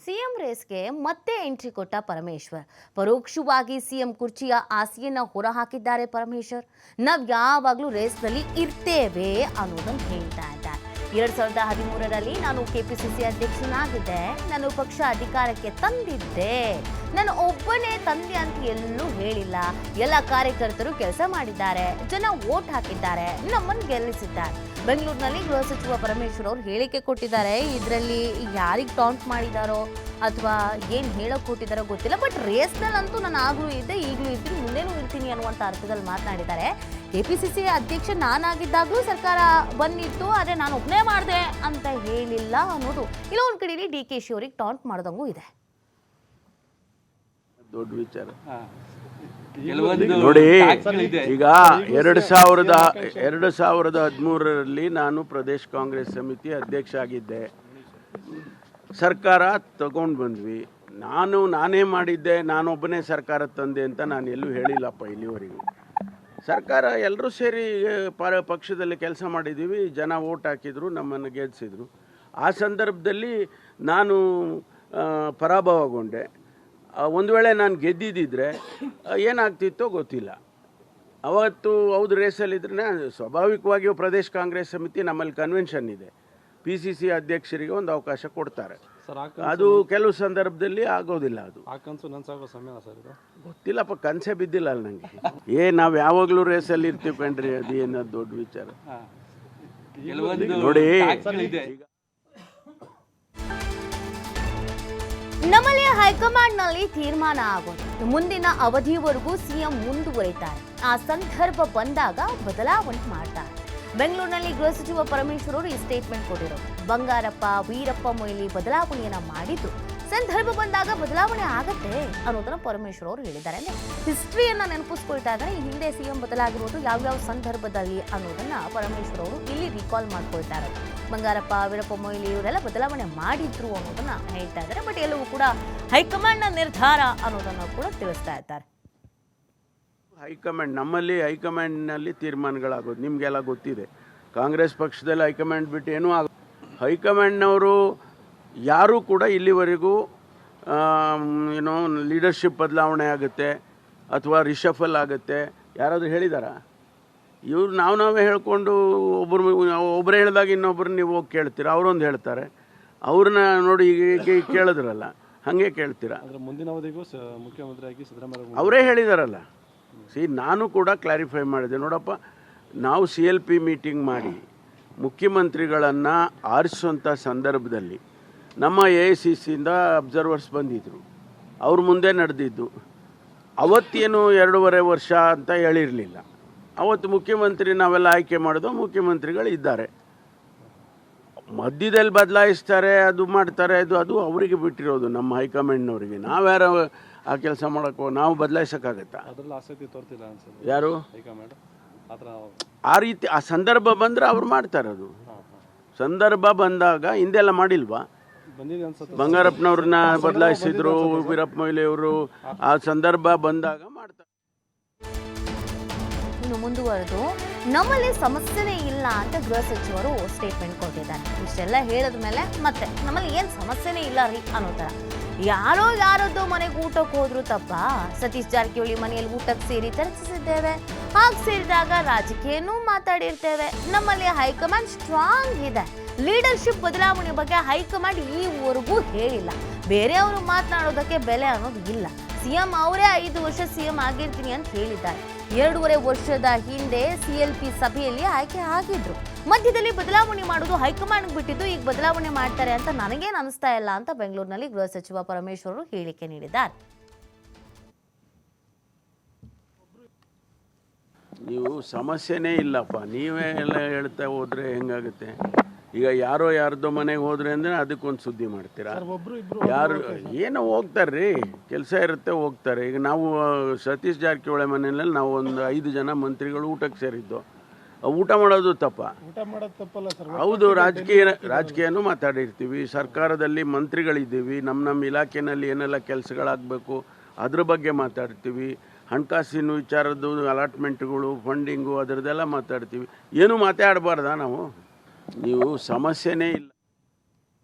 CM ರೇಸ್ಗೆ ಮತ್ತೆ entry ಕೊಟ್ಟ ಪರಮೇಶ್ವರ್. ಪರೋಕ್ಷವಾಗಿ ಸಿಎಂ ಕುರ್ಚಿಯ ಆಸೆಯನ್ನ ಹೊರಹಾಕಿದ್ದಾರೆ ಪರಮೇಶ್ವರ್. ನಾವು ಯಾವಾಗಲೂ ರೇಸ್ನಲ್ಲಿ ಇರ್ತೇವೆ ಅನ್ನೋದನ್ನು ಹೇಳ್ತಾ ಇದ್ದಾರೆ. 2013ರಲ್ಲಿ ನಾನು ಕೆಪಿಸಿಸಿ ಅಧ್ಯಕ್ಷನಾಗಿದ್ದೆ. ನಾನು ಪಕ್ಷ ಅಧಿಕಾರಕ್ಕೆ ತಂದಿದ್ದೆ. ನಾನು ಒಬ್ಬನೇ ತಂದೆ ಅಂತ ಎಲ್ಲೂ ಹೇಳಿಲ್ಲ. ಎಲ್ಲ ಕಾರ್ಯಕರ್ತರು ಕೆಲಸ ಮಾಡಿದ್ದಾರೆ, ಜನ ವೋಟ್ ಹಾಕಿದ್ದಾರೆ, ನಮ್ಮನ್ನು ಗೆಲ್ಲಿಸಿದ್ದಾರೆ. ಬೆಂಗಳೂರಿನಲ್ಲಿ ಗೃಹ ಸಚಿವ ಪರಮೇಶ್ವರ್ ಅವರು ಹೇಳಿಕೆ ಕೊಟ್ಟಿದ್ದಾರೆ. ಇದರಲ್ಲಿ ಯಾರಿಗೆ ಟಾಂಟ್ ಮಾಡಿದಾರೋ ಅಥವಾ ಏನು ಹೇಳೋಕೆ ಕೊಟ್ಟಿದ್ದಾರೋ ಗೊತ್ತಿಲ್ಲ. ಬಟ್ ರೇಸ್ನಲ್ಲಂತೂ ನಾನು ಆಗಲೂ ಇದ್ದೆ, ಈಗಲೂ ಇದ್ದೀನಿ, ಮುಂದೇನೂ ಇರ್ತೀನಿ ಅನ್ನುವಂಥ ಅರ್ಥದಲ್ಲಿ ಮಾತನಾಡಿದ್ದಾರೆ. ಕೆಪಿಸಿಸಿ ಅಧ್ಯಕ್ಷ ನಾನಾಗಿದ್ದಾಗಲೂ ಸರ್ಕಾರ ಬಂದಿತ್ತು, ಆದರೆ ನಾನು ಒಬ್ಬನೇ ಮಾಡಿದೆ ಅಂತ ಹೇಳಿಲ್ಲ ಅನ್ನೋದು ಇಲ್ಲ ಒಂದು ಕಡೆಯಲ್ಲಿ DK ಶಿ ಅವರಿಗೆ ಟಾಂಟ್ ಮಾಡ್ದಂಗೂ ಇದೆ. ದೊಡ್ಡ ವಿಚಾರ ನೋಡಿ. ಈಗ 2013ರಲ್ಲಿ ನಾನು ಪ್ರದೇಶ್ ಕಾಂಗ್ರೆಸ್ ಸಮಿತಿ ಅಧ್ಯಕ್ಷ ಆಗಿದ್ದೆ. ಸರ್ಕಾರ ತಗೊಂಡು ಬಂದ್ವಿ. ನಾನೇ ಮಾಡಿದ್ದೆ, ನಾನೊಬ್ಬನೇ ಸರ್ಕಾರ ತಂದೆ ಅಂತ ನಾನು ಎಲ್ಲೂ ಹೇಳಿಲ್ಲಪ್ಪ ಇಲ್ಲಿವರೆಗೂ. ಸರ್ಕಾರ ಎಲ್ಲರೂ ಸೇರಿ ಪಕ್ಷದಲ್ಲಿ ಕೆಲಸ ಮಾಡಿದ್ದೀವಿ. ಜನ ವೋಟ್ ಹಾಕಿದ್ರು, ನಮ್ಮನ್ನು ಗೆಲ್ಲಿಸಿದ್ರು. ಆ ಸಂದರ್ಭದಲ್ಲಿ ನಾನು ಪರಾಭವಗೊಂಡೆ. ಒಂದು ವೇಳೆ ನಾನು ಗೆದ್ದಿದ್ದರೆ ಏನಾಗ್ತಿತ್ತೋ ಗೊತ್ತಿಲ್ಲ. ಅವತ್ತು ಹೌದು ರೇಸಲ್ಲಿದ್ದರೆ ಸ್ವಾಭಾವಿಕವಾಗಿಯೂ ಪ್ರದೇಶ್ ಕಾಂಗ್ರೆಸ್ ಸಮಿತಿ ನಮ್ಮಲ್ಲಿ ಕನ್ವೆನ್ಷನ್ ಇದೆ. PCC ಅಧ್ಯಕ್ಷರಿಗೆ ಒಂದು ಅವಕಾಶ ಕೊಡ್ತಾರೆ. ಅದು ಕೆಲವು ಸಂದರ್ಭದಲ್ಲಿ ಆಗೋದಿಲ್ಲ. ಅದು ಗೊತ್ತಿಲ್ಲಪ್ಪ, ಕನಸೇ ಬಿದ್ದಿಲ್ಲ ಅಲ್ಲಿ ನನಗೆ. ನಾವು ಯಾವಾಗಲೂ ರೇಸಲ್ಲಿ ಇರ್ತೀವಿ ಕಣ್ರಿ, ಅದು ಏನದು ದೊಡ್ಡ ವಿಚಾರ ನೋಡಿ. ನಮ್ಮಲ್ಲಿ ಹೈಕಮಾಂಡ್ನಲ್ಲಿ ತೀರ್ಮಾನ ಆಗೋದು. ಮುಂದಿನ ಅವಧಿಯವರೆಗೂ ಸಿಎಂ ಮುಂದುವರಿತಾರೆ. ಆ ಸಂದರ್ಭ ಬಂದಾಗ ಬದಲಾವಣೆ ಮಾಡ್ತಾರೆ. ಬೆಂಗಳೂರಿನಲ್ಲಿ ಗೃಹ ಸಚಿವ ಪರಮೇಶ್ವರ್ ಅವರು ಈ ಸ್ಟೇಟ್ಮೆಂಟ್ ಕೊಟ್ಟಿರೋದು. ಬಂಗಾರಪ್ಪ, ವೀರಪ್ಪ ಮೊಯ್ಲಿ ಬದಲಾವಣೆಯನ್ನ ಮಾಡಿದ್ದು ಸಂದರ್ಭ ಬಂದಾಗ ಬದಲಾವಣೆ ಆಗತ್ತೆ ಅನ್ನೋದನ್ನ ಪರಮೇಶ್ವರ್ ಅವರು ಹೇಳಿದ್ದಾರೆ. ಅಂದ್ರೆ ಹಿಸ್ಟ್ರಿಯನ್ನ ನೆನಪಿಸ್ಕೊಳ್ತಾ ಇದ್ದಾರೆ. ಈ ಹಿಂದೆ ಸಿಎಂ ಬದಲಾಗಿರೋದು ಯಾವ್ಯಾವ ಸಂದರ್ಭದಲ್ಲಿ ಅನ್ನೋದನ್ನ ಪರಮೇಶ್ವರ್ ಅವರು ಇಲ್ಲಿ ರಿಕಾಲ್ ಮಾಡ್ಕೊಳ್ತಾ ಇರೋದು. ಬಂಗಾರಪ್ಪ, ವೀರಪ್ಪ ಮೊಯ್ಲಿ ಇವರೆಲ್ಲ ಬದಲಾವಣೆ ಮಾಡಿದ್ರು ಅನ್ನೋದನ್ನ ಹೇಳ್ತಾ ಇದ್ದಾರೆ. ಬಟ್ ಎಲ್ಲವೂ ಕೂಡ ಹೈಕಮಾಂಡ್ನ ನಿರ್ಧಾರ ಅನ್ನೋದನ್ನ ಕೂಡ ತಿಳಿಸ್ತಾ ಇದ್ದಾರೆ. ಹೈಕಮಾಂಡ್, ನಮ್ಮಲ್ಲಿ ಹೈಕಮಾಂಡ್ನಲ್ಲಿ ತೀರ್ಮಾನಗಳಾಗೋದು ನಿಮಗೆಲ್ಲ ಗೊತ್ತಿದೆ. ಕಾಂಗ್ರೆಸ್ ಪಕ್ಷದಲ್ಲಿ ಹೈಕಮಾಂಡ್ ಬಿಟ್ಟು ಏನೂ ಆಗ ಹೈಕಮಾಂಡ್ನವರು ಯಾರೂ ಕೂಡ ಇಲ್ಲಿವರೆಗೂ ಏನೋ ಲೀಡರ್ಶಿಪ್ ಬದಲಾವಣೆ ಆಗುತ್ತೆ ಅಥವಾ ರಿಷಫಲ್ ಆಗುತ್ತೆ ಯಾರಾದರೂ ಹೇಳಿದಾರಾ? ಇವ್ರು ನಾವೇ ಹೇಳ್ಕೊಂಡು ಒಬ್ಬರು ಹೇಳಿದಾಗ ಇನ್ನೊಬ್ಬರು ನೀವು ಹೋಗಿ ಕೇಳ್ತೀರಾ, ಅವರೊಂದು ಹೇಳ್ತಾರೆ, ಅವ್ರನ್ನ ನೋಡಿ ಈಗ ಕೇಳಿದ್ರಲ್ಲ ಹಾಗೆ ಕೇಳ್ತೀರಾ. ಮುಂದಿನ ಅವಧಿಗೂ ಮುಖ್ಯಮಂತ್ರಿಯಾಗಿ ಸಿದ್ದರಾಮಯ್ಯ ಅವರೇ ಹೇಳಿದಾರಲ್ಲ. ನಾನು ಕೂಡ ಕ್ಲಾರಿಫೈ ಮಾಡಿದೆ. ನೋಡಪ್ಪ, ನಾವು CLP ಮೀಟಿಂಗ್ ಮಾಡಿ ಮುಖ್ಯಮಂತ್ರಿಗಳನ್ನು ಆರಿಸುವಂಥ ಸಂದರ್ಭದಲ್ಲಿ ನಮ್ಮ AICCಯಿಂದ ಅಬ್ಸರ್ವರ್ಸ್ ಬಂದಿದ್ದರು. ಅವ್ರ ಮುಂದೆ ನಡೆದಿದ್ದು ಅವತ್ತೇನು 2.5 ವರ್ಷ ಅಂತ ಹೇಳಿರಲಿಲ್ಲ. ಅವತ್ತು ಮುಖ್ಯಮಂತ್ರಿ ನಾವೆಲ್ಲ ಆಯ್ಕೆ ಮಾಡೋದು, ಮುಖ್ಯಮಂತ್ರಿಗಳು ಇದ್ದಾರೆ. ಮಧ್ಯದಲ್ಲಿ ಬದಲಾಯಿಸ್ತಾರೆ, ಅದು ಮಾಡ್ತಾರೆ, ಅದು ಅವರಿಗೆ ಬಿಟ್ಟಿರೋದು, ನಮ್ಮ ಹೈಕಮಾಂಡ್ನವರಿಗೆ. ನಾವ್ಯಾರು ಆ ಕೆಲಸ ಮಾಡೋಕ್ಕೋ ನಾವು ಬದಲಾಯಿಸೋಕ್ಕಾಗತ್ತಾ? ಅದರಲ್ಲಿ ಆಸಕ್ತಿ ತೋರ್ತಿಲ್ಲ ಅನ್ಸುತ್ತೆ ಯಾರು ಹೈಕಮಾಂಡ್. ಆ ರೀತಿ ಆ ಸಂದರ್ಭ ಬಂದರೆ ಅವ್ರು ಮಾಡ್ತಾರೆ. ಅದು ಸಂದರ್ಭ ಬಂದಾಗ ಹಿಂದೆಲ್ಲ ಮಾಡಿಲ್ವಾ? ಬಂಗಾರಪ್ಪನವ್ರನ್ನ ಬದಲಾಯಿಸಿದ್ರು, ವೀರಪ್ಪ ಮೊಯ್ಲಿ ಅವರು. ಆ ಸಂದರ್ಭ ಬಂದಾಗ ಮಾಡ್ತಾರೆ. ಇನ್ನು ಮುಂದುವರೆದು ನಮ್ಮಲ್ಲಿ ಸಮಸ್ಯೆನೇ ಇಲ್ಲ ಅಂತ ಗೃಹ ಸಚಿವರು ಸ್ಟೇಟ್ಮೆಂಟ್ ಕೊಟ್ಟಿದ್ದಾರೆ. ಇಷ್ಟೆಲ್ಲ ಹೇಳಿದ ಮೇಲೆ ಮತ್ತೆ ನಮ್ಮಲ್ಲಿ ಏನು ಸಮಸ್ಯೆನೇ ಇಲ್ಲ ರೀ ಅನ್ನೋ ಥರ. ಯಾರದ್ದು ಮನೆಗೆ ಊಟಕ್ಕೆ ಹೋದ್ರು ತಪ್ಪ? ಸತೀಶ್ ಜಾರಕಿಹೊಳಿ ಮನೆಯಲ್ಲಿ ಊಟಕ್ಕೆ ಸೇರಿ ಚರ್ಚಿಸಿದ್ದೇವೆ. ಹಾಗೆ ಸೇರಿದಾಗ ರಾಜಕೀಯನೂ ಮಾತಾಡಿರ್ತೇವೆ. ನಮ್ಮಲ್ಲಿ ಹೈಕಮಾಂಡ್ ಸ್ಟ್ರಾಂಗ್ ಇದೆ. ಲೀಡರ್ಶಿಪ್ ಬದಲಾವಣೆ ಬಗ್ಗೆ ಹೈಕಮಾಂಡ್ ಈವರೆಗೂ ಹೇಳಿಲ್ಲ. ಬೇರೆಯವರು ಮಾತನಾಡೋದಕ್ಕೆ ಬೆಲೆ ಅನ್ನೋದು ಇಲ್ಲ. ಸಿಎಂ ಅವರೇ 5 ವರ್ಷ ಸಿಎಂ ಆಗಿರ್ತೀನಿ ಅಂತ ಹೇಳಿದ್ದಾರೆ. 2.5 ವರ್ಷದ ಹಿಂದೆ CLP ಸಭೆಯಲ್ಲಿ ಆಯ್ಕೆ ಆಗಿದ್ರು. ಮಧ್ಯದಲ್ಲಿ ಬದಲಾವಣೆ ಮಾಡೋದು ಹೈಕಮಾಂಡ್ ಬಿಟ್ಟಿದ್ದು, ಈಗ ಬದಲಾವಣೆ ಮಾಡ್ತಾರೆ ಅಂತ ನನಗೇನು ಅನಿಸ್ತಾ ಇಲ್ಲ ಅಂತ ಬೆಂಗಳೂರಿನಲ್ಲಿ ಗೃಹ ಸಚಿವ ಪರಮೇಶ್ವರ್ ಹೇಳಿಕೆ ನೀಡಿದ್ದಾರೆ. ನೀವು ಸಮಸ್ಯೆನೇ ಇಲ್ಲಪ್ಪ, ನೀವೇ ಎಲ್ಲ ಹೇಳ್ತಾ ಹೋದರೆ ಹೆಂಗಾಗುತ್ತೆ? ಈಗ ಯಾರ್ದೋ ಮನೆಗೆ ಹೋದ್ರೆ ಅಂದರೆ ಅದಕ್ಕೊಂದು ಸುದ್ದಿ ಮಾಡ್ತೀರಾ. ಯಾರು ಏನೋ ಹೋಗ್ತಾರೆ ರೀ, ಕೆಲಸ ಇರುತ್ತೆ ಹೋಗ್ತಾರೆ. ಈಗ ನಾವು ಸತೀಶ್ ಜಾರಕಿಹೊಳಿ ಮನೆಯಲ್ಲಿ ನಾವು ಒಂದು 5 ಜನ ಮಂತ್ರಿಗಳು ಊಟಕ್ಕೆ ಸೇರಿದ್ದು. ಊಟ ಮಾಡೋದು ತಪ್ಪ? ಹೌದು, ರಾಜಕೀಯನೂ ಮಾತಾಡಿರ್ತೀವಿ. ಸರ್ಕಾರದಲ್ಲಿ ಮಂತ್ರಿಗಳಿದ್ದೀವಿ, ನಮ್ಮ ಇಲಾಖೆಯಲ್ಲಿ ಏನೆಲ್ಲ ಕೆಲಸಗಳಾಗಬೇಕು ಅದ್ರ ಬಗ್ಗೆ ಮಾತಾಡ್ತೀವಿ. ಹಣಕಾಸಿನ ವಿಚಾರದ್ದು ಅಲಾಟ್ಮೆಂಟ್ಗಳು, ಫಂಡಿಂಗು, ಅದರದ್ದೆಲ್ಲ ಮಾತಾಡ್ತೀವಿ. ಏನೂ ಮಾತಾಡಬಾರ್ದಾ ನಾವು? ನೀವು ಸಮಸ್ಯೆನೇ ಇಲ್ಲ.